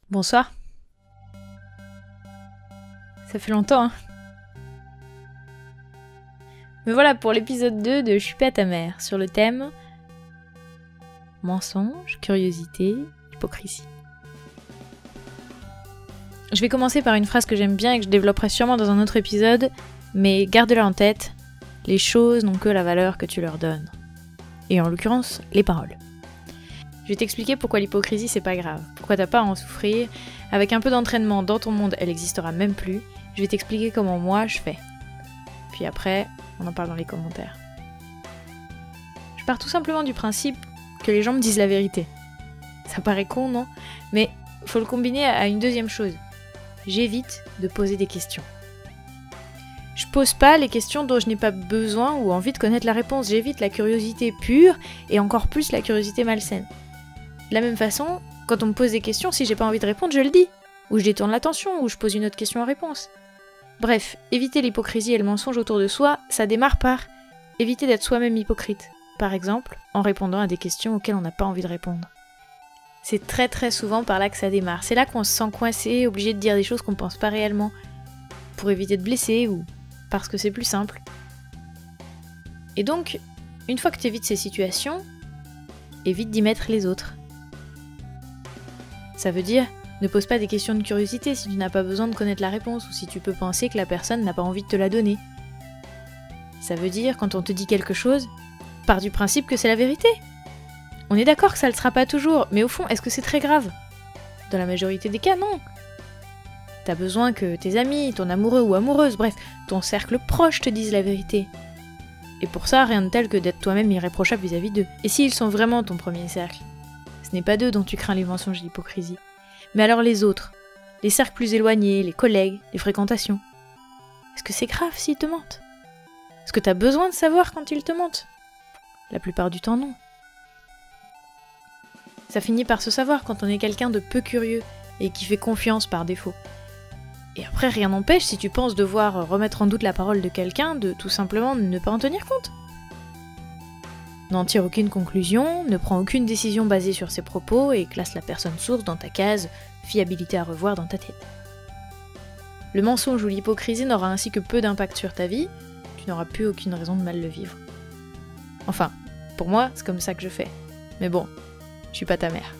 Bonsoir. Ça fait longtemps, hein. Me voilà pour l'épisode 2 de Je suis pas ta mère, sur le thème mensonge, curiosité, hypocrisie. Je vais commencer par une phrase que j'aime bien et que je développerai sûrement dans un autre épisode, mais garde-la en tête, les choses n'ont que la valeur que tu leur donnes. Et en l'occurrence, les paroles. Je vais t'expliquer pourquoi l'hypocrisie c'est pas grave, pourquoi t'as pas à en souffrir. Avec un peu d'entraînement dans ton monde, elle existera même plus. Je vais t'expliquer comment moi je fais. Puis après, on en parle dans les commentaires. Je pars tout simplement du principe que les gens me disent la vérité. Ça paraît con, non? Mais faut le combiner à une deuxième chose. J'évite de poser des questions. Je pose pas les questions dont je n'ai pas besoin ou envie de connaître la réponse. J'évite la curiosité pure et encore plus la curiosité malsaine. De la même façon, quand on me pose des questions, si j'ai pas envie de répondre, je le dis. Ou je détourne l'attention, ou je pose une autre question en réponse. Bref, éviter l'hypocrisie et le mensonge autour de soi, ça démarre par éviter d'être soi-même hypocrite. Par exemple, en répondant à des questions auxquelles on n'a pas envie de répondre. C'est très souvent par là que ça démarre. C'est là qu'on se sent coincé, obligé de dire des choses qu'on pense pas réellement. Pour éviter de blesser ou parce que c'est plus simple. Et donc, une fois que tu évites ces situations, évite d'y mettre les autres. Ça veut dire, ne pose pas des questions de curiosité si tu n'as pas besoin de connaître la réponse ou si tu peux penser que la personne n'a pas envie de te la donner. Ça veut dire, quand on te dit quelque chose, pars du principe que c'est la vérité. On est d'accord que ça ne le sera pas toujours, mais au fond, est-ce que c'est très grave? Dans la majorité des cas, non. T'as besoin que tes amis, ton amoureux ou amoureuse, bref, ton cercle proche te disent la vérité. Et pour ça, rien de tel que d'être toi-même irréprochable vis-à-vis d'eux. Et s'ils sont vraiment ton premier cercle? Ce n'est pas d'eux dont tu crains les mensonges et l'hypocrisie. Mais alors les autres, les cercles plus éloignés, les collègues, les fréquentations. Est-ce que c'est grave s'ils te mentent? Est-ce que t'as besoin de savoir quand ils te mentent? La plupart du temps, non. Ça finit par se savoir quand on est quelqu'un de peu curieux et qui fait confiance par défaut. Et après, rien n'empêche, si tu penses devoir remettre en doute la parole de quelqu'un, de tout simplement ne pas en tenir compte. N'en tire aucune conclusion, ne prends aucune décision basée sur ses propos et classe la personne source dans ta case fiabilité à revoir dans ta tête. Le mensonge ou l'hypocrisie n'aura ainsi que peu d'impact sur ta vie, tu n'auras plus aucune raison de mal le vivre. Enfin, pour moi, c'est comme ça que je fais. Mais bon, je suis pas ta mère.